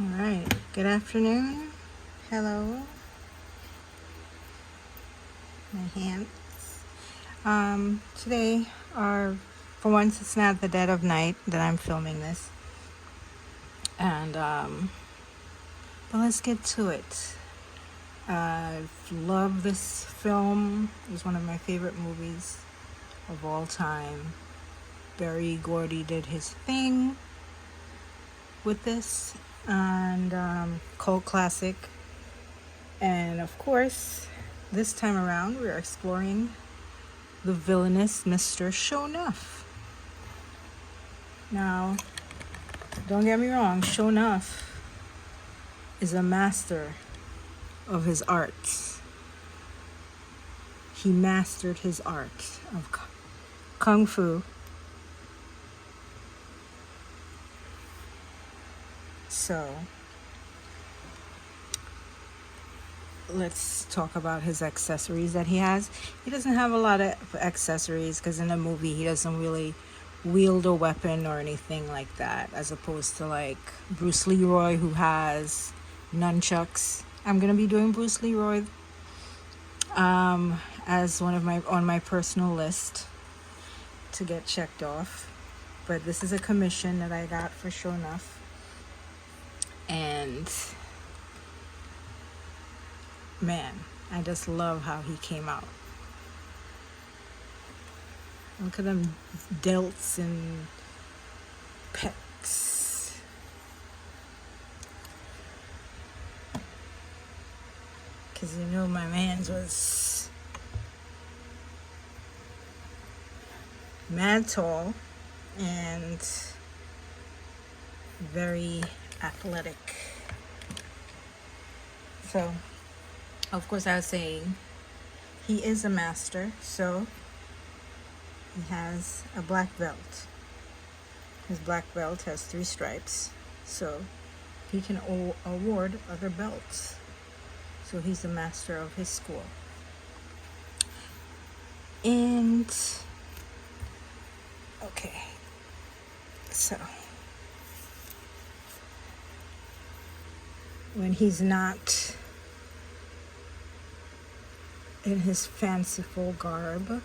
All right, good afternoon. Hello, my hands. Today, for once, it's not the dead of night that I'm filming this. And, but let's get to it. I love this film. It was one of my favorite movies of all time. Barry Gordy did his thing with this, and cult classic. And of course, this time around, we're exploring the villainous Mr. Nuff. Now, don't get me wrong, Nuff is a master of his arts. He mastered his art of kung fu. So, let's talk about his accessories that he has. He doesn't have a lot of accessories because in the movie he doesn't really wield a weapon or anything like that, as opposed to like Bruce Leroy, who has nunchucks. I'm gonna be doing Bruce Leroy as on my personal list to get checked off, but this is a commission that I got for Sure Enough. And man, I just love how he came out. Look at them delts and pecs. Because you know my man's was mad tall and very athletic. So, of course, I was saying he is a master, so he has a black belt. His black belt has 3 stripes, so he can award other belts. So he's the master of his school. And okay, so when he's not in his fanciful garb,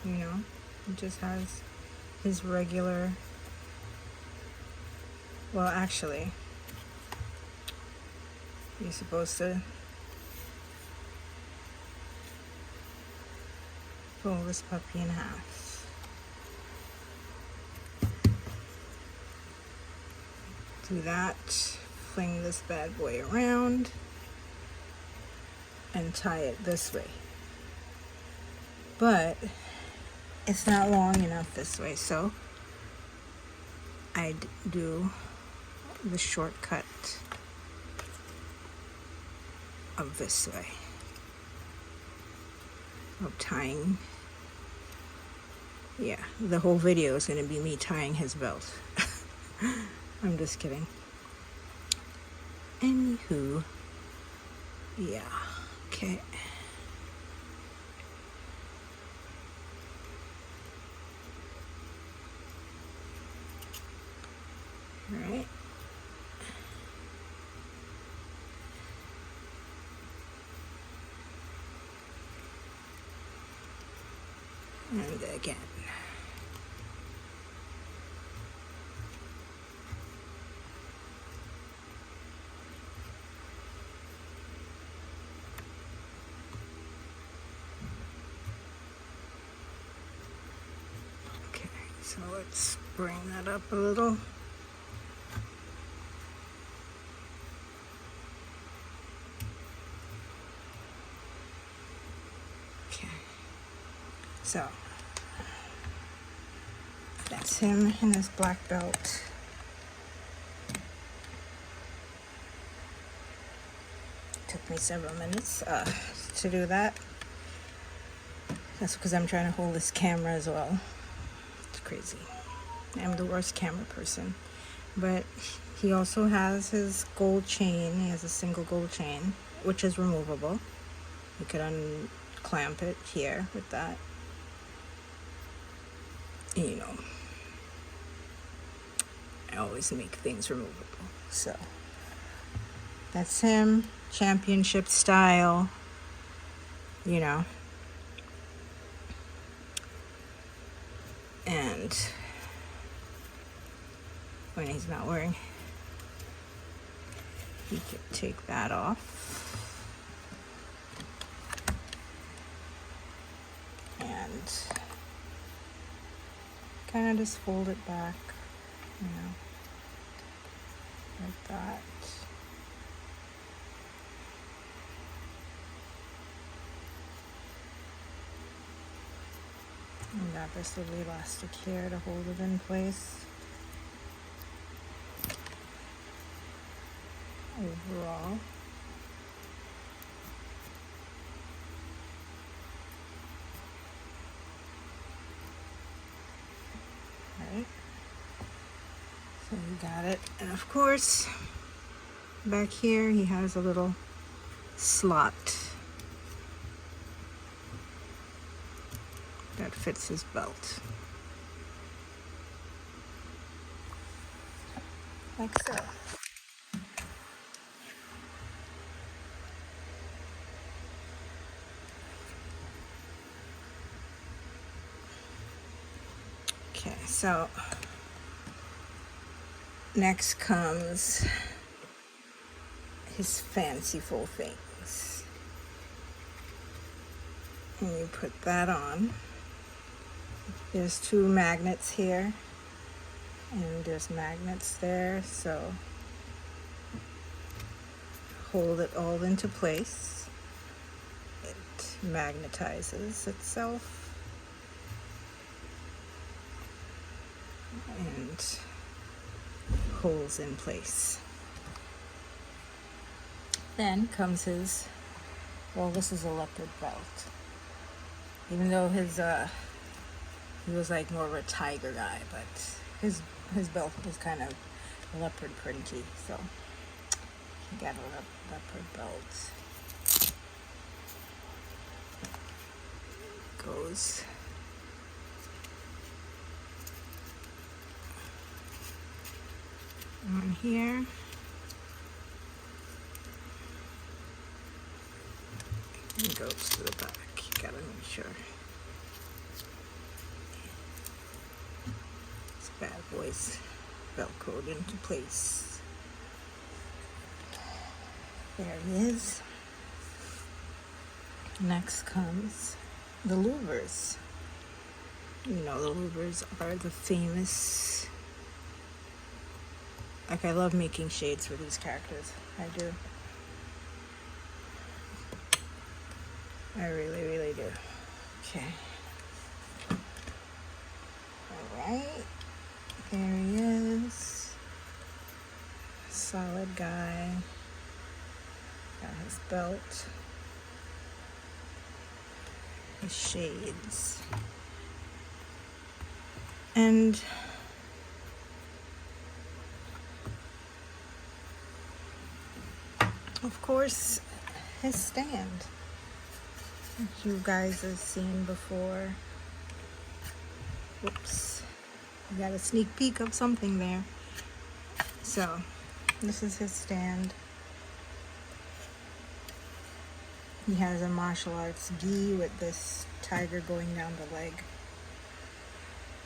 you know, he just has his regular, well, actually, you're supposed to pull this puppy in half. Do that, fling this bad boy around, and tie it this way. But it's not long enough this way, so I do the shortcut of this way, of tying. Yeah, the whole video is going to be me tying his belt. I'm just kidding. Anywho, yeah, okay. All right. And again. Okay, so let's bring that up a little. Okay, so that's him in his black belt. Took me several minutes to do that. That's because I'm trying to hold this camera as well. It's crazy. I'm the worst camera person. But he also has his gold chain. He has a single gold chain, which is removable. You could unclamp it here with that. You know, I always make things removable. So That's him, championship style, you know. And when he's not wearing, he could take that off. And kind of just fold it back, you know, like that. And got this little elastic here to hold it in place. Overall. Right. So we got it. And of course, back here he has a little slot that fits his belt. Like so. Okay, so next comes his fanciful things. And you put that on. There's 2 magnets here, and there's magnets there, so hold it all into place. It magnetizes itself. And holds in place. Then comes his, well, this is a leopard belt. Even though his, he was like more of a tiger guy, but his belt was kind of leopard printy, so he got a leopard belt. Goes on here. And goes to the back. You gotta make sure. This bad boy's velcroed into place. There he is. Next comes the louvers. You know, the louvers are the famous. Like, I love making shades for these characters. I do. I really, really do. Okay. Alright. There he is. Solid guy. Got his belt. His shades. And of course, his stand, which you guys have seen before. Whoops. You got a sneak peek of something there. So, this is his stand. He has a martial arts gi with this tiger going down the leg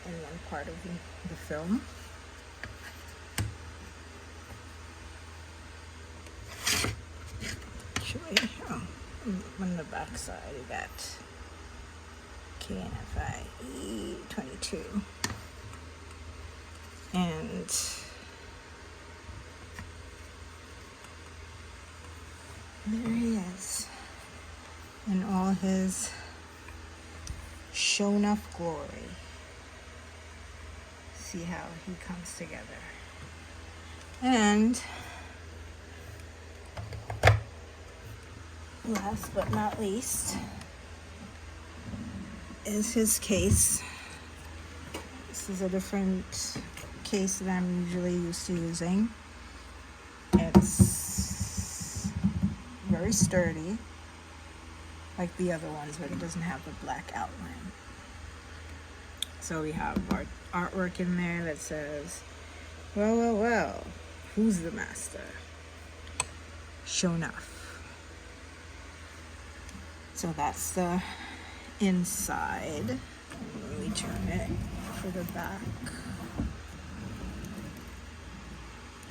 in one part of the film. Actually, on the back side, you got K.N.Ife 22. And there he is in all his Nuff glory. See how he comes together. And last but not least is his case. This is a different case that I'm usually used to using. It's very sturdy, like the other ones, but it doesn't have the black outline. So we have our artwork in there that says, well, who's the master? Nuff. So that's the inside. Let me turn it for the back.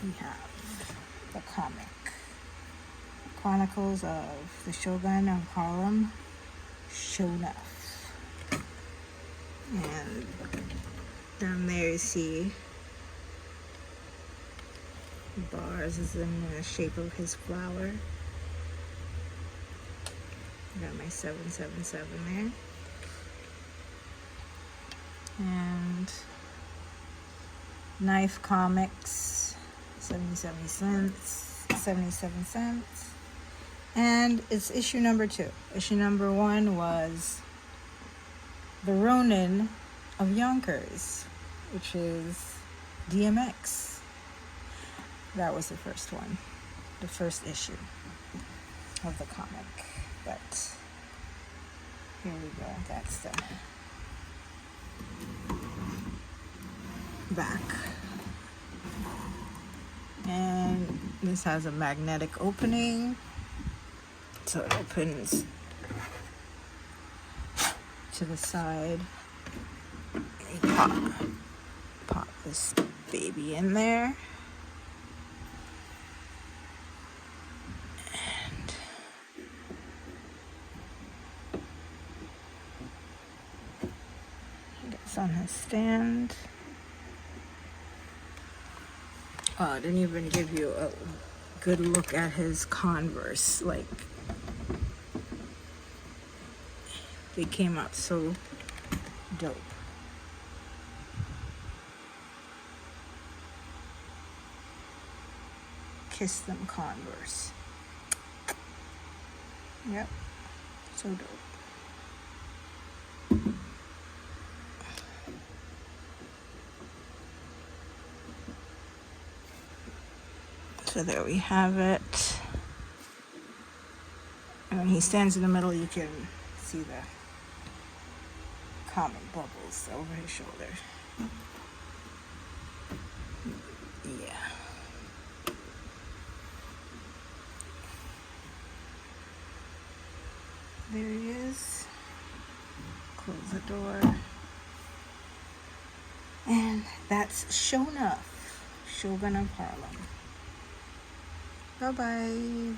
We have the comic. Chronicles of the Shogun of Harlem, Nuff. And down there you see bars is in the shape of his flower. Got my 777 there. And K.N.Ife Comics, 77 cents. And it's issue number 2. Issue number 1 was The Ronin of Yonkers, which is DMX. That was the first one, the first issue of the comic. But here we go. That's the back. And this has a magnetic opening. So it opens to the side. You pop this baby in there. On his stand. Oh, I didn't even give you a good look at his Converse. Like, they came out so dope. Kiss them Converse. Yep, so dope. So there we have it. And when he stands in the middle, you can see the comic bubbles over his shoulder. Yeah. There he is. Close the door. And that's Nuff, Shogun of Harlem. Bye-bye.